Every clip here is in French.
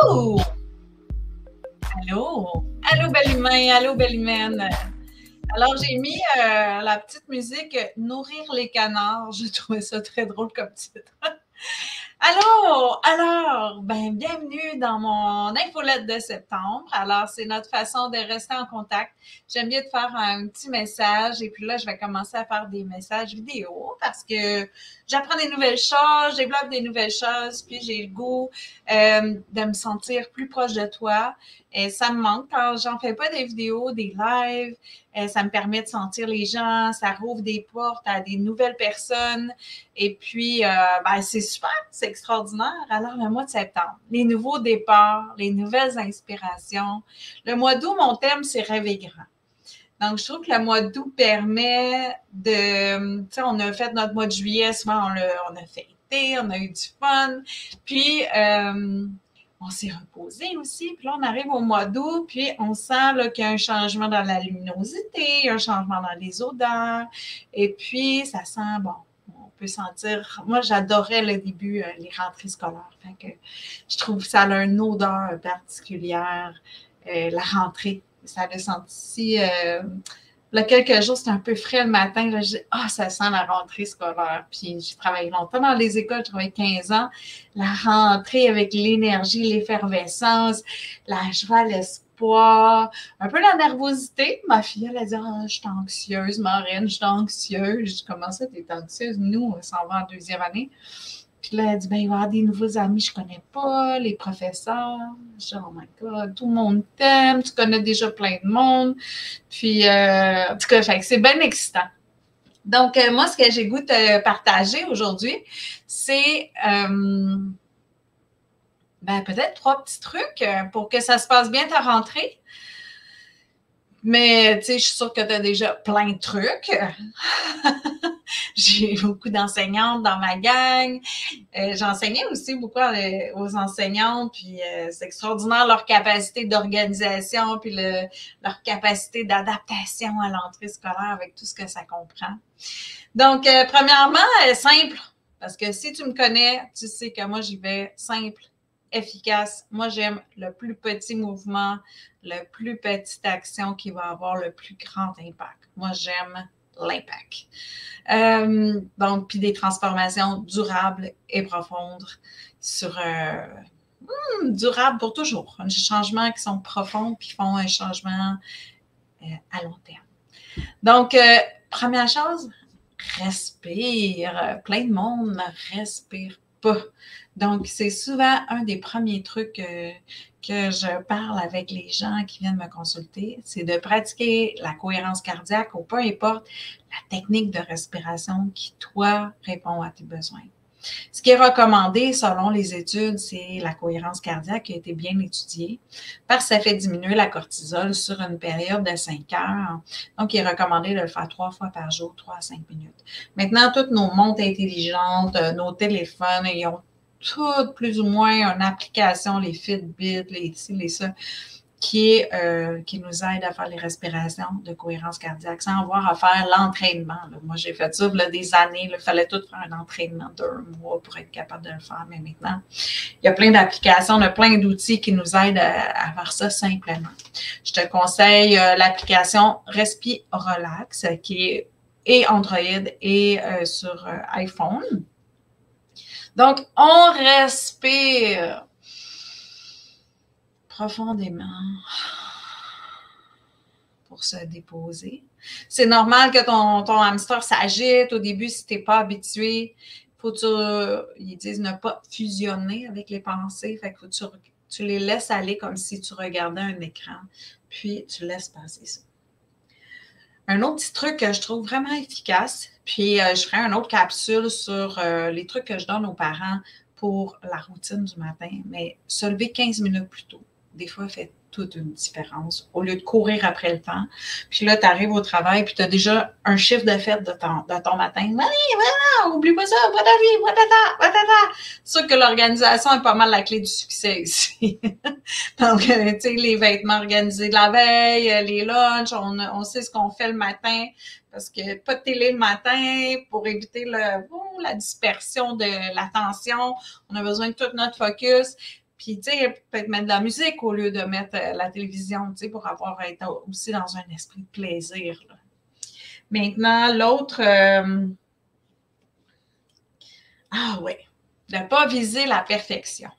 Allô? Allô? Allô, bel humain, allô, belle humaine. Alors, j'ai mis la petite musique Nourrir les canards. J'ai trouvé ça très drôle comme titre. Alors, ben, bienvenue dans mon infolette de septembre. Alors, c'est notre façon de rester en contact. J'aime bien de faire un petit message et puis là, je vais commencer à faire des messages vidéo parce que j'apprends des nouvelles choses, je développe des nouvelles choses, puis j'ai le goût de me sentir plus proche de toi. Et ça me manque quand j'en fais pas des vidéos, des lives. Ça me permet de sentir les gens, ça rouvre des portes à des nouvelles personnes. Et puis, ben, c'est super, c'est extraordinaire. Alors, le mois de septembre, les nouveaux départs, les nouvelles inspirations. Le mois d'août, mon thème, c'est rêver grand. Donc, je trouve que le mois d'août permet de, tu sais, on a fait notre mois de juillet, souvent on a fêté, on a eu du fun. Puis, on s'est reposé aussi. Puis là, on arrive au mois d'août, puis on sent là, qu'il y a un changement dans la luminosité, un changement dans les odeurs. Et puis, ça sent, bon, on peut sentir... Moi, j'adorais le début, les rentrées scolaires. Fait que je trouve que ça a une odeur particulière, la rentrée. Ça a senti... là, quelques jours, c'était un peu frais le matin. Là, je dis, ça sent la rentrée scolaire. Puis, j'ai travaillé longtemps dans les écoles, j'ai travaillé 15 ans. La rentrée avec l'énergie, l'effervescence, la joie, l'espoir, un peu la nervosité. Ma fille, elle a dit, je suis anxieuse, Marraine, je suis anxieuse. Je commençais à être anxieuse. Nous, on s'en va en deuxième année. Puis là, elle dit, ben, il va y avoir des nouveaux amis que je ne connais pas, les professeurs. Je dis, oh my God, tout le monde t'aime, tu connais déjà plein de monde. Puis, en tout cas, c'est bien excitant. Donc, moi, ce que j'ai goût de partager aujourd'hui, c'est ben, peut-être 3 petits trucs pour que ça se passe bien ta rentrée. Mais, tu sais, je suis sûre que tu as déjà plein de trucs. J'ai beaucoup d'enseignantes dans ma gang. J'enseignais aussi beaucoup aux enseignantes, puis c'est extraordinaire leur capacité d'organisation, puis leur capacité d'adaptation à l'entrée scolaire avec tout ce que ça comprend. Donc, premièrement, simple, parce que si tu me connais, tu sais que moi, j'y vais simple, efficace. Moi, j'aime le plus petit mouvement, le plus petite action qui va avoir le plus grand impact. Moi, j'aime l'impact. Donc, puis des transformations durables et profondes sur durables pour toujours. Des changements qui sont profonds puis qui font un changement à long terme. Donc, première chose, respire. Plein de monde ne respire pas. Donc, c'est souvent un des premiers trucs que je parle avec les gens qui viennent me consulter, c'est de pratiquer la cohérence cardiaque ou peu importe la technique de respiration qui, toi, répond à tes besoins. Ce qui est recommandé selon les études, c'est la cohérence cardiaque qui a été bien étudiée parce que ça fait diminuer la cortisol sur une période de 5 heures. Donc, il est recommandé de le faire 3 fois par jour, 3 à 5 minutes. Maintenant, toutes nos montres intelligentes, nos téléphones, ils ont toutes plus ou moins une application, les Fitbit, les ci, les ça, qui nous aide à faire les respirations de cohérence cardiaque sans avoir à faire l'entraînement. Moi, j'ai fait ça il y a des années. Il fallait tout faire un entraînement d'1 mois pour être capable de le faire. Mais maintenant, il y a plein d'applications, il y a plein d'outils qui nous aident à faire ça simplement. Je te conseille l'application Respi Relax qui est Android et sur iPhone. Donc, on respire profondément pour se déposer. C'est normal que ton hamster s'agite au début si tu n'es pas habitué. Ils disent ne pas fusionner avec les pensées. Fait que faut que tu les laisses aller comme si tu regardais un écran. Puis, tu laisses passer ça. Un autre petit truc que je trouve vraiment efficace, puis je ferai une autre capsule sur les trucs que je donne aux parents pour la routine du matin, mais se lever 15 minutes plus tôt. Des fois, fait toute une différence au lieu de courir après le temps. Puis là, tu arrives au travail, puis tu as déjà un chiffre de fête de ton matin. Oui, voilà, oublie pas ça, watata. C'est sûr que l'organisation est pas mal la clé du succès ici. Donc, tu sais, les vêtements organisés de la veille, les lunchs, on sait ce qu'on fait le matin parce que pas de télé le matin pour éviter la dispersion de l'attention. On a besoin de tout notre focus. Puis, tu sais, peut-être mettre de la musique au lieu de mettre la télévision, tu sais, pour être aussi dans un esprit de plaisir, là. Maintenant, l'autre, ah oui, de ne pas viser la perfection.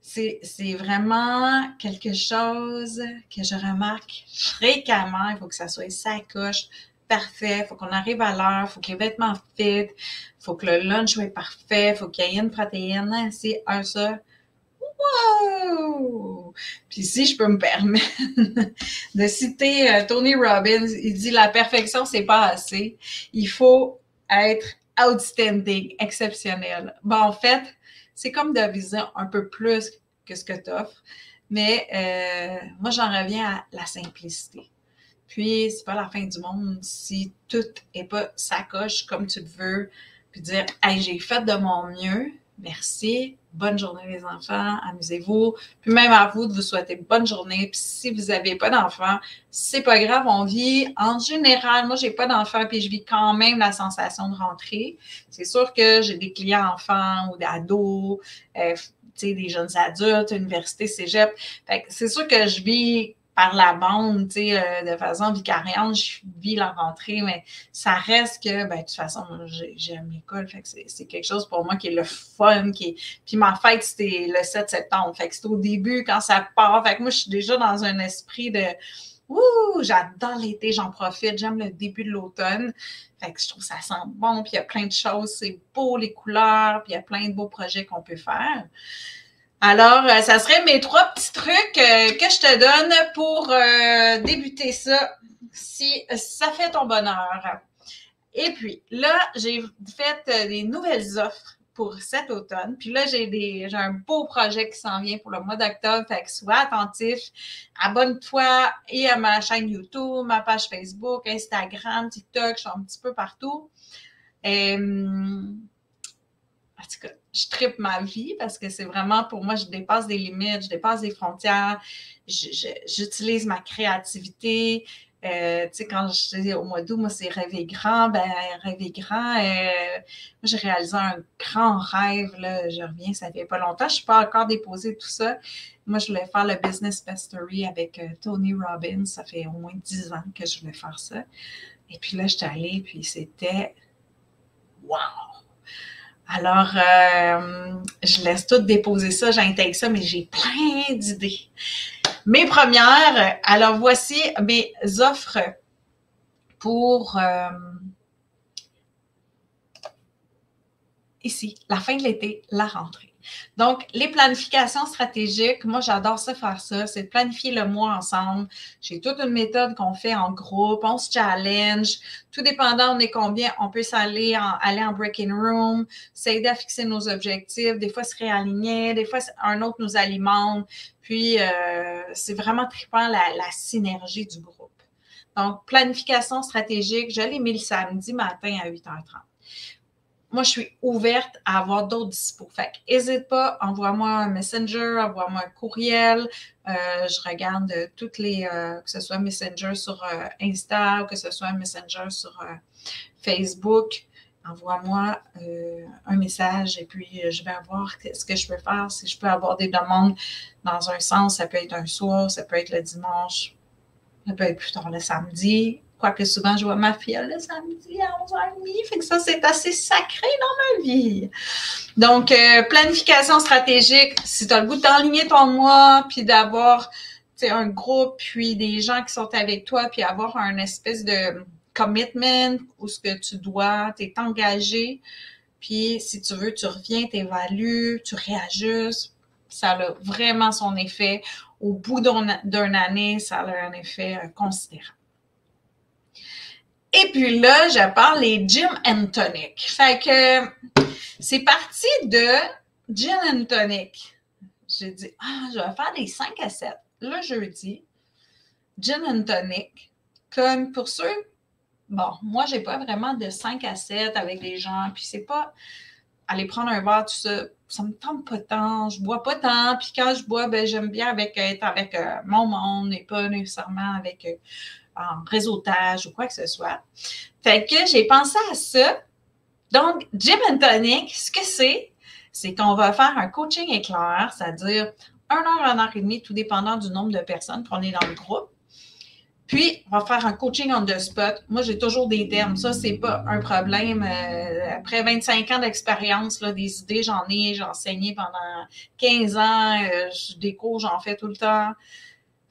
C'est vraiment quelque chose que je remarque fréquemment. Il faut que ça soit sacoche, parfait. Il faut qu'on arrive à l'heure. Il faut que les vêtements fit. Il faut que le lunch soit parfait. Il faut qu'il y ait une protéine. C'est un ça. Wow! Puis si je peux me permettre de citer Tony Robbins, il dit la perfection, c'est pas assez. Il faut être outstanding, exceptionnel. Bon, en fait, c'est comme de viser un peu plus que ce que tu offres, mais moi, j'en reviens à la simplicité. Puis, c'est pas la fin du monde si tout est pas sacoche comme tu le veux, puis dire « Hey, j'ai fait de mon mieux, merci, bonne journée les enfants, amusez-vous. » Puis même à vous de vous souhaiter bonne journée. Puis si vous n'avez pas d'enfants, c'est pas grave, on vit en général, moi j'ai pas d'enfants, puis je vis quand même la sensation de rentrer. C'est sûr que j'ai des clients enfants ou d'ados, des jeunes adultes, université, cégep. Fait que c'est sûr que je vis par la bande, de façon vicariante, je vis la rentrée, mais ça reste que, de toute façon, j'aime l'école, fait que c'est quelque chose pour moi qui est le fun, puis ma fête, c'était le 7 septembre, fait que c'est au début, quand ça part, fait que moi, je suis déjà dans un esprit de ouh, j'adore l'été, j'en profite, j'aime le début de l'automne. Fait que je trouve que ça sent bon, puis il y a plein de choses, c'est beau les couleurs, puis il y a plein de beaux projets qu'on peut faire. Alors, ça serait mes 3 petits trucs que je te donne pour débuter ça, si ça fait ton bonheur. Et puis, là, j'ai fait des nouvelles offres pour cet automne. Puis là, j'ai un beau projet qui s'en vient pour le mois d'octobre. Fait que sois attentif, abonne-toi et à ma chaîne YouTube, ma page Facebook, Instagram, TikTok, je suis un petit peu partout. En tout cas, je tripe ma vie parce que c'est vraiment, pour moi, je dépasse des limites, je dépasse des frontières, j'utilise ma créativité. Tu sais, quand je dis au mois d'août, moi, c'est rêver grand, rêver grand. Moi, j'ai réalisé un grand rêve, là, je reviens, ça fait pas longtemps, je suis pas encore déposé tout ça. Moi, je voulais faire le Business Mastery avec Tony Robbins, ça fait au moins 10 ans que je voulais faire ça. Et puis là, j'étais allée, puis c'était wow! Alors, je laisse tout déposer ça, j'intègre ça, mais j'ai plein d'idées. Mes premières, alors voici mes offres pour ici, la fin de l'été, la rentrée. Donc, les planifications stratégiques, moi, j'adore ça, faire ça, c'est de planifier le mois ensemble. J'ai toute une méthode qu'on fait en groupe, on se challenge. Tout dépendant, on est combien, on peut aller en breaking room, s'aider à fixer nos objectifs, des fois se réaligner, des fois un autre nous alimente. Puis, c'est vraiment trippant la synergie du groupe. Donc, planification stratégique, je l'ai mis le samedi matin à 8h30. Moi, je suis ouverte à avoir d'autres dispos. Fait que n'hésite pas, envoie-moi un messenger, envoie-moi un courriel. Je regarde toutes les, que ce soit messenger sur Insta ou que ce soit un messenger sur Facebook. Envoie-moi un message et puis je vais voir ce que je peux faire. Si je peux avoir des demandes dans un sens, ça peut être un soir, ça peut être le dimanche, ça peut être plus tard le samedi. Quoique souvent, je vois ma fille le samedi à 11h30. Fait que ça, c'est assez sacré dans ma vie. Donc, planification stratégique. Si tu as le goût d'enligner ton mois, puis d'avoir un groupe, puis des gens qui sont avec toi, puis avoir un espèce de commitment où ce que tu dois, tu es engagé. Puis, si tu veux, tu reviens, tu évalues, tu réajustes. Ça a vraiment son effet. Au bout d'une année, ça a un effet considérable. Et puis là, je parle des Gin and Tonic. Fait que c'est parti de Gin and Tonic. J'ai dit, je vais faire des 5 à 7 le jeudi. Gin and Tonic. Comme pour ceux, bon, moi, j'ai pas vraiment de 5 à 7 avec des gens. Puis c'est pas aller prendre un verre, tout ça. Ça me tente pas tant. Je bois pas tant. Puis quand je bois, j'aime bien être avec mon monde et pas nécessairement avec en réseautage ou quoi que ce soit. Fait que j'ai pensé à ça. Donc, Gin and Tonic, ce que c'est c'est qu'on va faire un coaching éclair, c'est-à-dire 1 heure et demie, tout dépendant du nombre de personnes qu'on est dans le groupe. Puis, on va faire un coaching on the spot. Moi, j'ai toujours des termes. Ça, c'est pas un problème. Après 25 ans d'expérience, là, des idées, j'ai enseigné pendant 15 ans. Des cours, j'en fais tout le temps.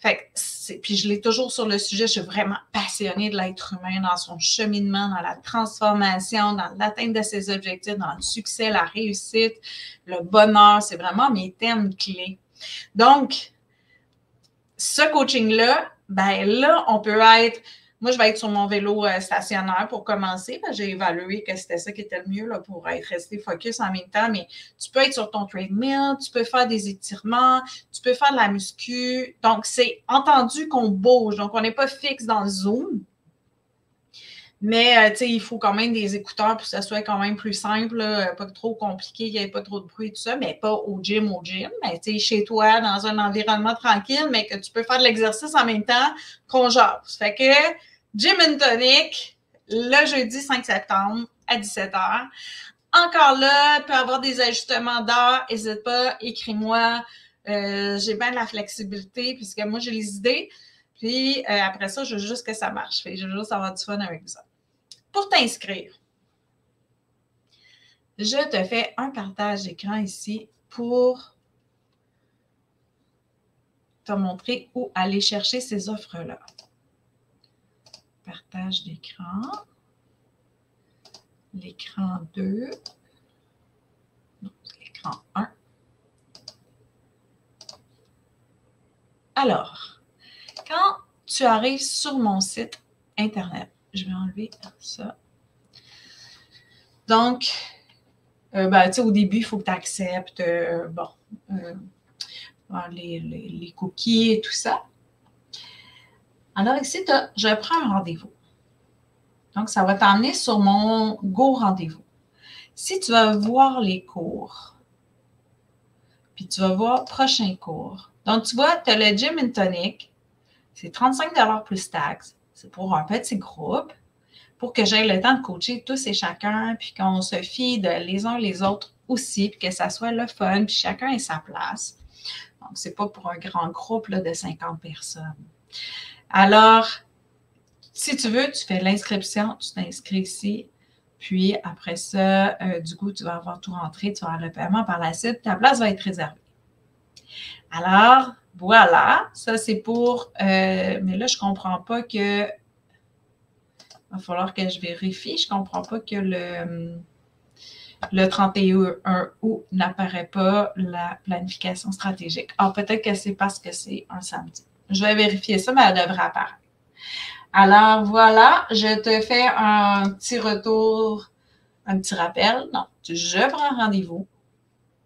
Fait que puis je l'ai toujours sur le sujet. Je suis vraiment passionnée de l'être humain dans son cheminement, dans la transformation, dans l'atteinte de ses objectifs, dans le succès, la réussite, le bonheur. C'est vraiment mes thèmes clés. Donc, ce coaching-là, ben là, on peut être... Moi, je vais être sur mon vélo stationnaire pour commencer. J'ai évalué que c'était ça qui était le mieux là, pour être resté focus en même temps. Mais tu peux être sur ton treadmill, tu peux faire des étirements, tu peux faire de la muscu. Donc, c'est entendu qu'on bouge. Donc, on n'est pas fixe dans le Zoom. Mais, tu sais, il faut quand même des écouteurs pour que ça soit quand même plus simple, là, pas trop compliqué, qu'il n'y ait pas trop de bruit et tout ça, mais pas au gym. Mais, tu sais, chez toi, dans un environnement tranquille, mais que tu peux faire de l'exercice en même temps qu'on jase. Fait que, Gym and Tonic, le jeudi 5 septembre à 17h. Encore là, peut avoir des ajustements d'heure, n'hésite pas, écris-moi. J'ai bien de la flexibilité puisque moi, j'ai les idées. Puis, après ça, je veux juste que ça marche. Je veux juste avoir du fun avec ça. Pour t'inscrire, je te fais un partage d'écran ici pour te montrer où aller chercher ces offres-là. Partage d'écran. L'écran 2. Non, l'écran 1. Alors, quand tu arrives sur mon site Internet, je vais enlever ça. Donc, tu sais, au début, il faut que tu acceptes les cookies et tout ça. Alors ici, je prends un rendez-vous. Donc, ça va t'emmener sur mon Go rendez-vous. Si tu vas voir les cours, puis tu vas voir prochain cours. Donc, tu vois, tu as le Gym and Tonic. C'est 35 $ plus taxes. C'est pour un petit groupe, pour que j'aie le temps de coacher tous et chacun, puis qu'on se fie les uns les autres aussi, puis que ça soit le fun, puis chacun ait sa place. Donc, c'est pas pour un grand groupe là, de 50 personnes. Alors, si tu veux, tu fais l'inscription, tu t'inscris ici, puis après ça, du coup, tu vas avoir tout rentré, tu vas avoir le paiement par la suite, ta place va être réservée. Alors, voilà, ça c'est pour, mais là, je ne comprends pas que, il va falloir que je vérifie, je ne comprends pas que le 31 août n'apparaît pas la planification stratégique. Ah, peut-être que c'est parce que c'est un samedi. Je vais vérifier ça, mais elle devrait apparaître. Alors, voilà, je te fais un petit retour, un petit rappel. Non, je prends rendez-vous.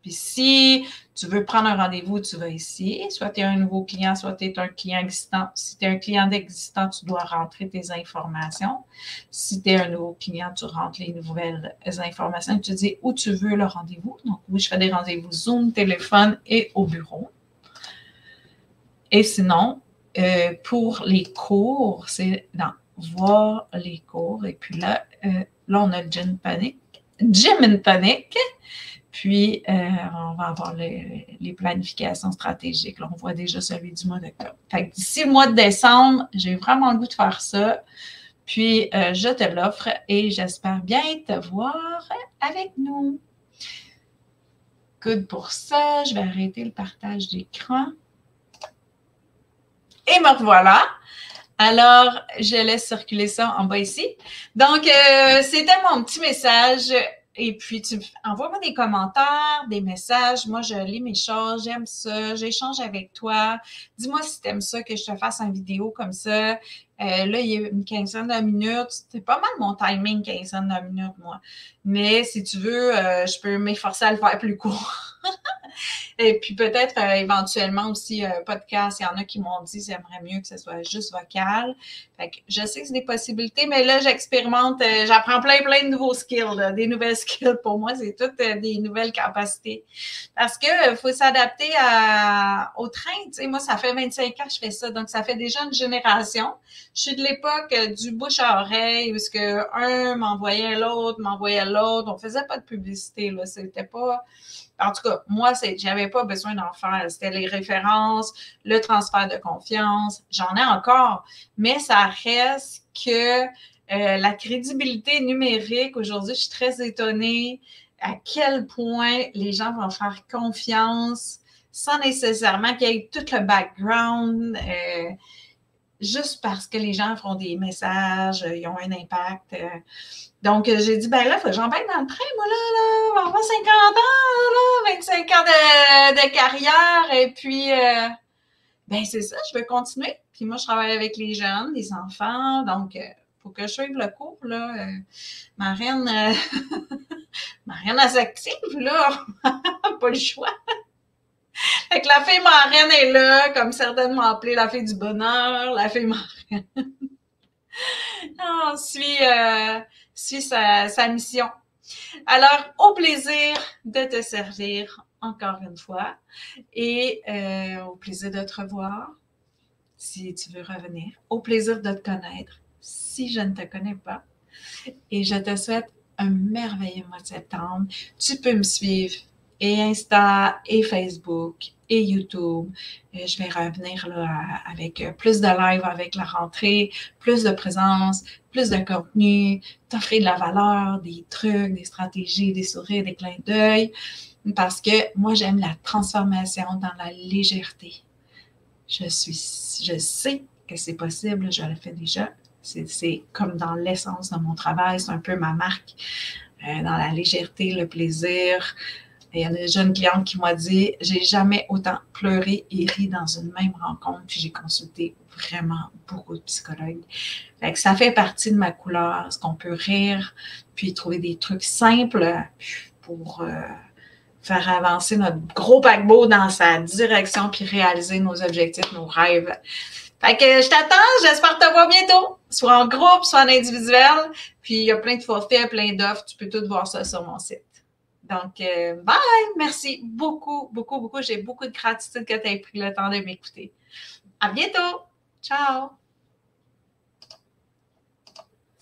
Puis si tu veux prendre un rendez-vous, tu vas ici. Soit tu es un nouveau client, soit tu es un client existant. Si tu es un client existant, tu dois rentrer tes informations. Si tu es un nouveau client, tu rentres les nouvelles informations. Tu dis où tu veux le rendez-vous. Donc, oui, je fais des rendez-vous Zoom, téléphone et au bureau. Et sinon, pour les cours, c'est dans voir les cours. Et puis là, on a Gym and Tonic. Puis, on va avoir les planifications stratégiques. Là, on voit déjà celui du mois d'octobre. Fait que d'ici le mois de décembre, j'ai vraiment le goût de faire ça. Puis, je te l'offre et j'espère bien te voir avec nous. Good pour ça. Je vais arrêter le partage d'écran. Et me revoilà. Alors, je laisse circuler ça en bas ici. Donc, c'était mon petit message. Et puis, tu envoies-moi des commentaires, des messages. Moi, je lis mes choses, j'aime ça, j'échange avec toi. Dis-moi si tu aimes ça, que je te fasse une vidéo comme ça. Là, il y a une quinzaine de minutes. C'est pas mal mon timing, quinzaine de minutes, moi. Mais si tu veux, je peux m'efforcer à le faire plus court. Et puis peut-être éventuellement aussi podcast. Il y en a qui m'ont dit qu'ils aimeraient mieux que ce soit juste vocal. Fait que je sais que c'est des possibilités, mais là, j'expérimente, j'apprends plein de nouveaux skills, là, des nouvelles skills. Pour moi, c'est toutes des nouvelles capacités. Parce que faut s'adapter au train. Tu sais, moi, ça fait 25 ans que je fais ça, donc ça fait déjà une génération. Je suis de l'époque du bouche à oreille, où ce que un m'envoyait l'autre. On faisait pas de publicité, là. C'était pas. En tout cas, moi, j'avais pas besoin d'en faire. C'était les références, le transfert de confiance. J'en ai encore, mais ça reste que la crédibilité numérique, aujourd'hui, je suis très étonnée à quel point les gens vont faire confiance sans nécessairement qu'il y ait tout le background, juste parce que les gens font des messages, ils ont un impact. Donc, j'ai dit, ben là, faut que j'embarque dans le train, moi, là, on va avoir 50 ans, là, 25 ans de carrière, et puis, ben c'est ça, je vais continuer. Puis moi, je travaille avec les jeunes, les enfants, donc, faut que je suive le cours, là. Ma reine, ma reine, elle s'active, là, pas le choix. Fait que la fille marraine est là, comme certaines m'ont appelée la fille du bonheur, la fille marraine. On suit sa mission. Alors, au plaisir de te servir encore une fois et au plaisir de te revoir si tu veux revenir. Au plaisir de te connaître si je ne te connais pas. Et je te souhaite un merveilleux mois de septembre. Tu peux me suivre et Insta et Facebook et YouTube. Je vais revenir là avec plus de live avec la rentrée, plus de présence, plus de contenu, t'offrir de la valeur, des trucs, des stratégies, des sourires, des clins d'œil, parce que moi, j'aime la transformation dans la légèreté. Je sais que c'est possible, je le fais déjà. C'est comme dans l'essence de mon travail, c'est un peu ma marque, dans la légèreté, le plaisir. Il y a une jeune cliente qui m'a dit « J'ai jamais autant pleuré et ri dans une même rencontre, puis j'ai consulté vraiment beaucoup de psychologues. » Fait que ça fait partie de ma couleur, est-ce qu'on peut rire, puis trouver des trucs simples pour faire avancer notre gros paquebot dans sa direction, puis réaliser nos objectifs, nos rêves. Fait que je t'attends, j'espère te voir bientôt, soit en groupe, soit en individuel. Puis il y a plein de forfaits, plein d'offres, tu peux tout voir ça sur mon site. Donc, bye! Merci beaucoup. J'ai beaucoup de gratitude que tu aies pris le temps de m'écouter. À bientôt! Ciao!